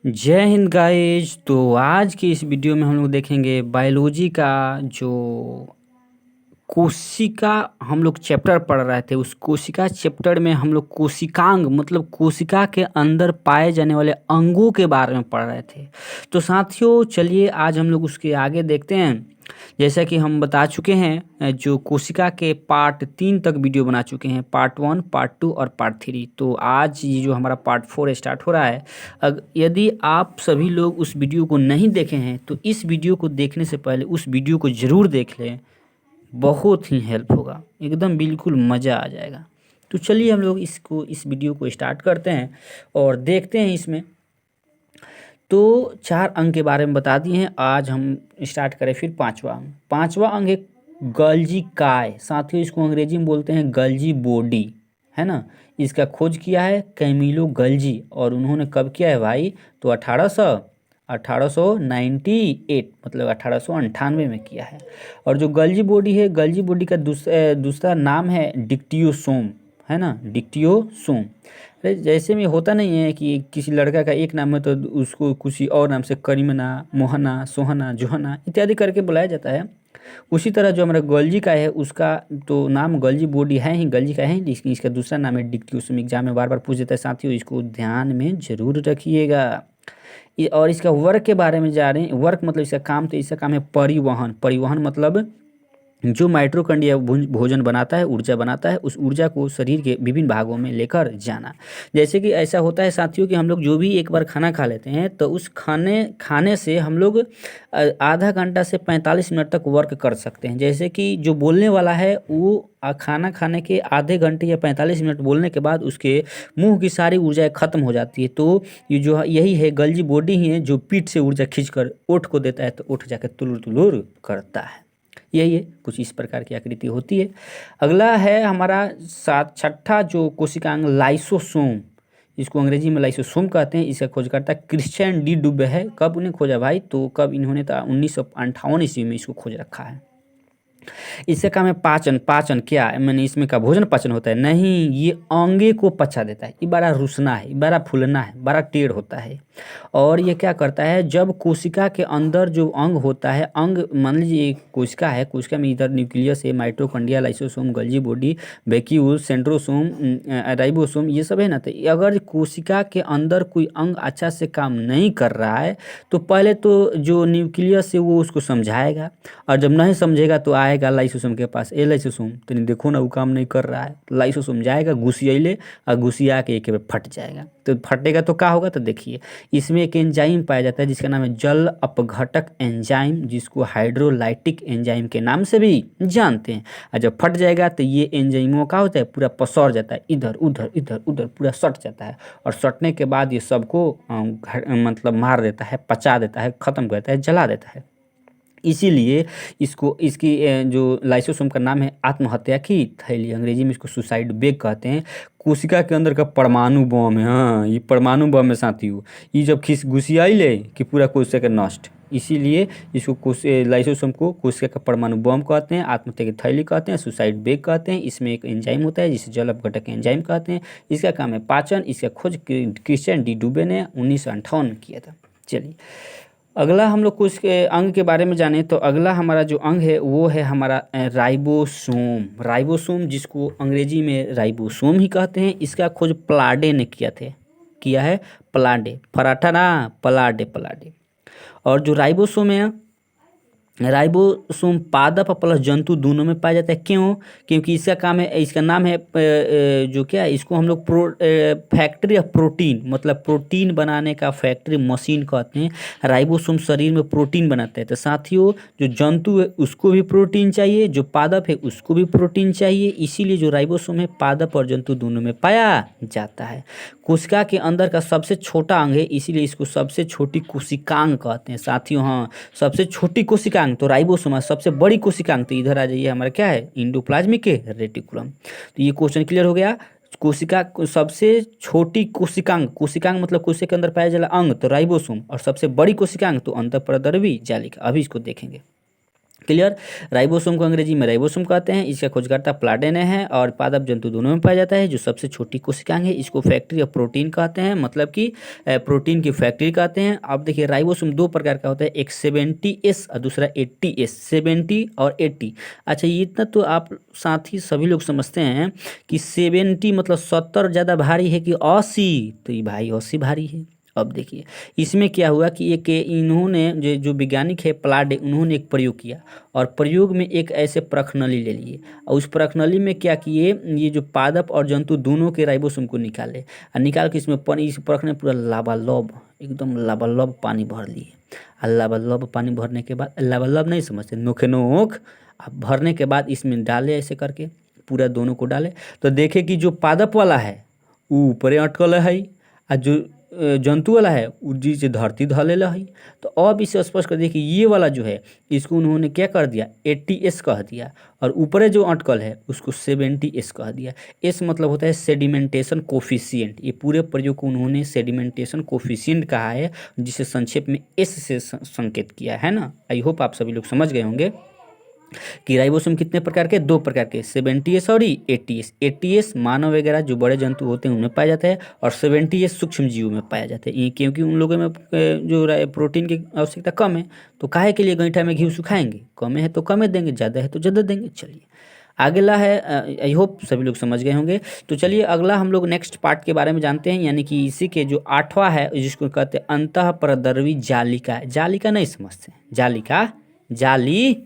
जय हिंद गाइस। तो आज की इस वीडियो में हम लोग देखेंगे बायोलॉजी का जो कोशिका हम लोग चैप्टर पढ़ रहे थे। उस कोशिका चैप्टर में हम लोग कोशिकांग मतलब कोशिका के अंदर पाए जाने वाले अंगों के बारे में पढ़ रहे थे। तो साथियों चलिए आज हम लोग उसके आगे देखते हैं। जैसा कि हम बता चुके हैं जो कोशिका के पार्ट 3 तक वीडियो बना चुके हैं, पार्ट 1, पार्ट 2 और पार्ट 3। तो आज ये जो हमारा पार्ट 4 स्टार्ट हो रहा है। यदि आप सभी लोग उस वीडियो को नहीं देखे हैं तो इस वीडियो को देखने से पहले उस वीडियो को ज़रूर देख लें। बहुत ही हेल्प होगा, एकदम बिल्कुल मज़ा आ जाएगा। तो चलिए हम लोग इस वीडियो को स्टार्ट करते हैं और देखते हैं इसमें। तो 4 अंग के बारे में बता दिए हैं। आज हम स्टार्ट करें फिर 5वां अंग। 5वां अंग है गल्जी काय। साथियों इसको अंग्रेजी में बोलते हैं गल्जी बॉडी, है ना। इसका खोज किया है कैमिलो गल्जी और उन्होंने कब किया है भाई? तो 1898 मतलब 1898 में किया है। और जो गल्जी बॉडी है, गल्जी बॉडी का दूसरा नाम है डिक्टियोसोम, है ना, डिक्टियोसोम। अरे जैसे में होता नहीं है कि किसी लड़का का एक नाम है तो उसको किसी और नाम से करीमना, मोहना, सोहना, जोहना इत्यादि करके बुलाया जाता है। उसी तरह जो हमारा गल्जी का है उसका तो नाम गल्जी बॉडी है ही, गल्जी का है, लेकिन इसका दूसरा नाम है डिक्टियोसोम। एग्जाम में बार बार पूछ देता है साथियों, इसको ध्यान में जरूर रखिएगा। और इसका वर्क के बारे में जा रहे हैं। वर्क मतलब इसका काम, तो इसका काम है परिवहन। परिवहन मतलब जो माइटोकॉन्ड्रिया भोजन बनाता है, ऊर्जा बनाता है, उस ऊर्जा को शरीर के विभिन्न भागों में लेकर जाना। जैसे कि ऐसा होता है साथियों कि हम लोग जो भी एक बार खाना खा लेते हैं तो उस खाने से हम लोग आधा घंटा से 45 मिनट तक वर्क कर सकते हैं। जैसे कि जो बोलने वाला है वो खाना खाने के आधे घंटे या 45 मिनट बोलने के बाद उसके मुंह की सारी ऊर्जा खत्म हो जाती है। तो ये जो यही है गल्जी बॉडी ही है जो पीठ से ऊर्जा खींचकर ओठ को देता है, तो ओठ जाकर तुलुर तुलुर करता है। यही है, कुछ इस प्रकार की आकृति होती है। अगला है हमारा छठा जो कोशिकांग लाइसोसोम। इसको अंग्रेजी में लाइसोसोम कहते हैं। इसका खोजकर्ता क्रिश्चियन डी डुबे है। कब उन्हें खोजा भाई? तो कब इन्होंने 1958 ईस्वी में इसको खोज रखा है। इससे काम है पाचन। पाचन क्या है? मैंने इसमें का भोजन पाचन होता है नहीं, ये अंगे को पचा देता है। ये बड़ा रुसना है, बड़ा फूलना है, बड़ा टेढ़ होता है। और ये क्या करता है, जब कोशिका के अंदर जो अंग होता है, अंग मान लीजिए एक कोशिका है, कोशिका में इधर न्यूक्लियस है, mitochondria, lysosome, गल्जी body, vacuole, centrosome, ribosome, ये सब है ना। तो अगर कोशिका के अंदर कोई अंग अच्छा से काम नहीं कर रहा है तो पहले तो जो न्यूक्लियस है वो उसको समझाएगा, और जब नहीं समझेगा तो आएगा लाइसोसोम के पास, ए लाइसोसोम तो नहीं देखो ना वो काम नहीं कर रहा है। लाइसोसोम जाएगा घुसियाइले और घुसिया के एक बार फट जाएगा। तो फटेगा तो क्या होगा? तो देखिए इसमें एक एंजाइम पाया जाता है जिसका नाम है जल अपघटक एंजाइम, जिसको हाइड्रोलाइटिक एंजाइम के नाम से भी जानते हैं। और जब फट जाएगा तो ये एंजाइमों का होता है पूरा पसर जाता है, इधर उधर इधर उधर पूरा सट जाता है। और सटने के बाद ये सबको मतलब मार देता है, पचा देता है, खत्म कर देता है, जला देता है। इसीलिए इसकी जो लाइसोसोम का नाम है आत्महत्या की थैली। अंग्रेजी में इसको सुसाइड बैग कहते हैं। कोशिका के अंदर का परमाणु बम है। हाँ, ये परमाणु बम है साथियों। ये जब घुसियाई ले कि पूरा कोशिका नष्ट। इसीलिए इसको लाइसोसोम को कोशिका का परमाणु बम कहते हैं, आत्महत्या की थैली कहते हैं, सुसाइड बैग कहते हैं। इसमें एक एंजाइम होता है जिसे जल अपघटक एंजाइम कहते हैं। इसका काम है पाचन। इसका खोज क्रिश्चियन डी डुबे ने 1958 में किया था। चलिए अगला हम लोग कुछ अंग के बारे में जाने। तो अगला हमारा जो अंग है वो है हमारा राइबोसोम। राइबोसोम जिसको अंग्रेजी में राइबोसोम ही कहते हैं। इसका खोज प्लाडे ने किया है। प्लाडे, पराठा ना, प्लाडे प्लाडे। और जो राइबोसोम है, राइबोसोम पादप प्लस जंतु दोनों में पाया जाता है। क्यों? क्योंकि इसका काम है, इसका नाम है जो क्या है, इसको हम लोग फैक्ट्री ऑफ प्रोटीन मतलब प्रोटीन बनाने का फैक्ट्री मशीन कहते हैं। राइबोसोम शरीर में प्रोटीन बनाता है। तो साथियों जो जंतु है उसको भी प्रोटीन चाहिए, जो पादप है उसको भी प्रोटीन चाहिए। इसीलिए जो राइबोसोम है पादप और जंतु दोनों में पाया जाता है। कोशिका के अंदर का सबसे छोटा अंग है, इसीलिए इसको सबसे छोटी कोशिकांग कहते हैं। साथियों हाँ, सबसे छोटी कोशिकांग तो राइबोसोम, सबसे बड़ी कोशिकांग तो इधर आ जाइए, हमारा क्या है, इंडोप्लाज्मिक रेटिकुलम। तो ये क्वेश्चन क्लियर हो गया। कोशिका सबसे छोटी कोशिकांग, कोशिकांग मतलब कोशिका के अंदर पाया जाने वाला अंग तो राइबोसोम, और सबसे बड़ी कोशिकांग तो अंतःपरद्रवी जालिका। अभी इसको देखेंगे। क्लियर। राइबोसोम को अंग्रेजी में राइबोसोम कहते हैं। इसका खोजकर्ता प्लाडेन है और पादप जंतु दोनों में पाया जाता है। जो सबसे छोटी कोशिकांग है इसको फैक्ट्री ऑफ प्रोटीन कहते हैं, मतलब कि प्रोटीन की फैक्ट्री कहते हैं। अब देखिए राइबोसोम दो प्रकार का होता है, एक 70S और दूसरा 80S। 70 और 80। अच्छा, ये इतना तो आप साथ ही सभी लोग समझते हैं कि 70 मतलब 70 ज़्यादा भारी है कि 80, तो ये भाई 80 भारी है। अब देखिए इसमें क्या हुआ कि एक इन्होंने जो वैज्ञानिक है प्लाडे, उन्होंने एक प्रयोग किया और प्रयोग में एक ऐसे प्रखनली ले लिए और उस प्रखनली में क्या किए, ये जो पादप और जंतु दोनों के राइबोसोम को निकाले और निकाल के इसमें पानी, इस प्रख ने पूरा लबालब, एकदम लबालब पानी भर लिए। और लबालब पानी भरने के बाद, लबालब नहीं समझते, नोखे नोख, अब भरने के बाद इसमें डाले ऐसे करके पूरा दोनों को डाले तो देखे कि जो पादप वाला है वो ऊपरे अटकल है और जो जंतु वाला है उ नीचे धरती धलेला है। तो अब इसे स्पष्ट कर दिया कि ये वाला जो है इसको उन्होंने क्या कर दिया, 80S कह दिया और ऊपरे जो अटकल है उसको 70S कह दिया। एस मतलब होता है सेडिमेंटेशन कोफिशिएंट। ये पूरे प्रयोग को उन्होंने सेडिमेंटेशन कोफिशिएंट कहा है, जिसे संक्षेप में एस से संकेत किया है ना। आई होप आप सभी लोग समझ गए होंगे कि राइबोसोम कितने प्रकार के, दो प्रकार के, 70S और 80S। 80S मानव वगैरह जो बड़े जंतु होते हैं उनमें पाया जाता है और 70S सूक्ष्म जीवों में पाया जाता है। ये क्योंकि उन लोगों में जो प्रोटीन की आवश्यकता कम है, तो काहे के लिए गैंठा में घी सुखाएंगे, कम है तो कम देंगे, ज़्यादा है तो ज़्यादा देंगे। चलिए अगला है, आई होप सभी लोग समझ गए होंगे। तो चलिए अगला हम लोग नेक्स्ट पार्ट के बारे में जानते हैं, यानी कि इसी के जो 8वां है जिसको कहते हैं अंतःप्रद्रवी जालिका। जालिका नहीं समझते, जालिका, जाली,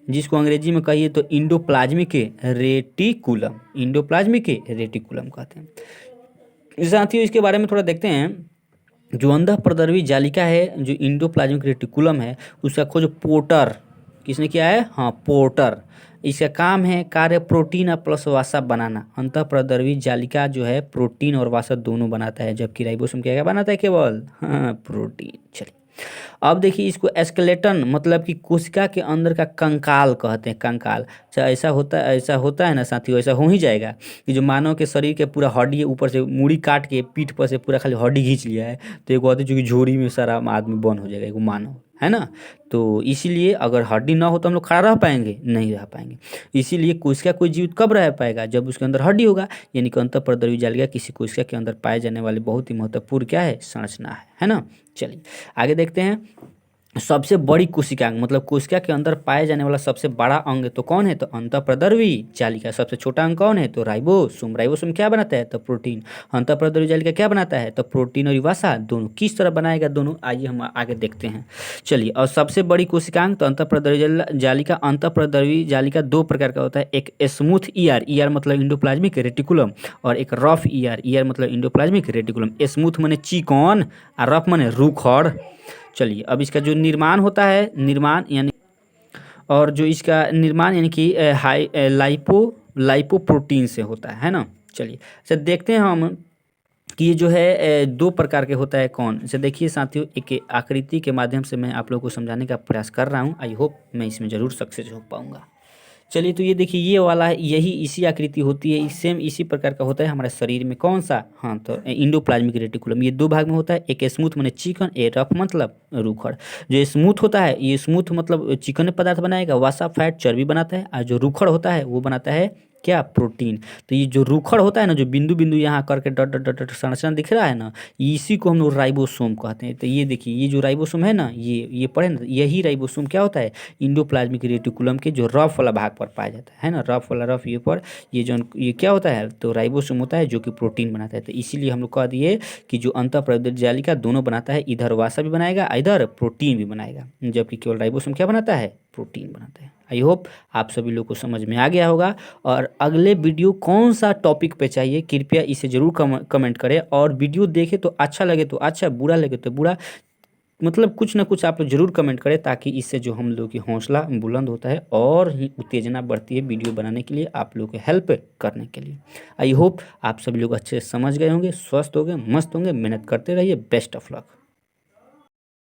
जिसको अंग्रेजी में कहिए तो इंडोप्लाज्मिक रेटिकुलम, इंडोप्लाज्मिक रेटिकुलम कहते हैं। साथियों इसके बारे में थोड़ा देखते हैं। जो अंतःप्रद्रवी जालिका है, जो इंडोप्लाज्मिक रेटिकुलम है, उसका खोज पोर्टर, किसने किया है, हाँ पोर्टर। इसका काम है कार्य प्रोटीन और प्लस वसा बनाना। अंतःप्रद्रवी जालिका जो है प्रोटीन और वसा दोनों बनाता है, जबकि राइबोसोम क्या क्या बनाता है, केवल हाँ प्रोटीन। चलिए अब देखिए इसको एस्केलेटन मतलब कि कोशिका के अंदर का कंकाल कहते हैं, कंकाल। अच्छा ऐसा होता है ना साथियों, ऐसा हो ही जाएगा कि जो मानव के शरीर के पूरा हड्डी ऊपर से मूड़ी काट के पीठ पर से पूरा खाली हड्डी खींच लिया है, तो एक होता है जो कि झोरी में सारा आदमी बंद हो जाएगा, एक मानव है ना। तो इसीलिए अगर हड्डी ना हो तो हम लोग खड़ा रह पाएंगे, नहीं रह पाएंगे। इसीलिए कोशिका कोई जीवित कब रह पाएगा, जब उसके अंदर हड्डी होगा। यानी कि अंतःप्रद्रवी जालिका किसी कोशिका के अंदर पाए जाने वाली बहुत ही महत्वपूर्ण क्या है, संरचना है ना। चलिए आगे देखते हैं। सबसे बड़ी कोशिकांग मतलब कोशिका के अंदर पाए जाने वाला सबसे बड़ा अंग तो कौन है, तो अंतःप्रद्रवी जालिका। सबसे छोटा अंग कौन है, तो राइबोसोम। राइबोसोम क्या बनाता है, तो प्रोटीन। अंतःप्रद्रवी जालिका क्या बनाता है, तो प्रोटीन और वसा दोनों। किस तरह बनाएगा दोनों, आइए हम आगे देखते हैं। चलिए और सबसे बड़ी कोशिकांग तो अंतःप्रद्रवी जालिका। अंतःप्रद्रवी जालिका दो प्रकार का होता है, एक स्मूथ ईआर, ईआर मतलब इंडोप्लाज्मिक रेटिकुलम, और एक रफ ईआर, ईआर मतलब इंडोप्लाज्मिक रेटिकुलम। स्मूथ माने चिकन और रफ माने रूखड़। चलिए अब इसका जो निर्माण होता है, निर्माण यानी, और जो इसका निर्माण यानी कि लाइपोप्रोटीन से होता है ना। चलिए अच्छा देखते हैं हम कि ये जो है दो प्रकार के होता है, कौन से देखिए साथियों। एक आकृति के माध्यम से मैं आप लोगों को समझाने का प्रयास कर रहा हूँ, आई होप मैं इसमें ज़रूर सक्सेस हो पाऊँगा। चलिए तो ये देखिए ये वाला है, यही इसी आकृति होती है, सेम इसी प्रकार का होता है हमारे शरीर में। कौन सा, हाँ तो इंडोप्लाज्मिक रेटिकुलम। ये दो भाग में होता है, एक स्मूथ माने चिकन, एक रफ मतलब रूखड़। जो स्मूथ होता है, ये स्मूथ मतलब चिकन पदार्थ बनाएगा, वसा फैट चर्बी बनाता है, और जो रूखड़ होता है वो बनाता है क्या, प्रोटीन। तो ये जो रूखड़ होता है ना, जो बिंदु बिंदु यहाँ करके डट डट डट डट संरचना दिख रहा है ना, इसी को हम लोग राइबोसोम कहते हैं। तो ये देखिए ये जो राइबोसोम है ना, ये पढ़े ना, यही राइबोसोम क्या होता है, इंडोप्लाज्मिक रेटिकुलम के जो रफ वाला भाग पर पाया जाता है ना, रफ वाला, रफ ये पर, ये जो ये क्या होता है, तो राइबोसोम होता है जो कि प्रोटीन बनाता है। तो इसीलिए हम लोग कह दिए कि जो अंतःप्रद्रवी जालिका दोनों बनाता है, इधर वसा भी बनाएगा, इधर प्रोटीन भी बनाएगा, जबकि केवल राइबोसोम क्या बनाता है, प्रोटीन बनाता है। आई होप आप सभी लोग को समझ में आ गया होगा। और अगले वीडियो कौन सा टॉपिक पे चाहिए कृपया इसे ज़रूर कमेंट करें, और वीडियो देखें तो अच्छा लगे तो अच्छा, बुरा लगे तो बुरा, मतलब कुछ ना कुछ आप लोग ज़रूर कमेंट करें, ताकि इससे जो हम लोग की हौसला बुलंद होता है और ही उत्तेजना बढ़ती है वीडियो बनाने के लिए, आप लोग को हेल्प करने के लिए। आई होप आप सभी लोग अच्छे से समझ गए होंगे, स्वस्थ होंगे, मस्त होंगे। मेहनत करते रहिए। Best of luck.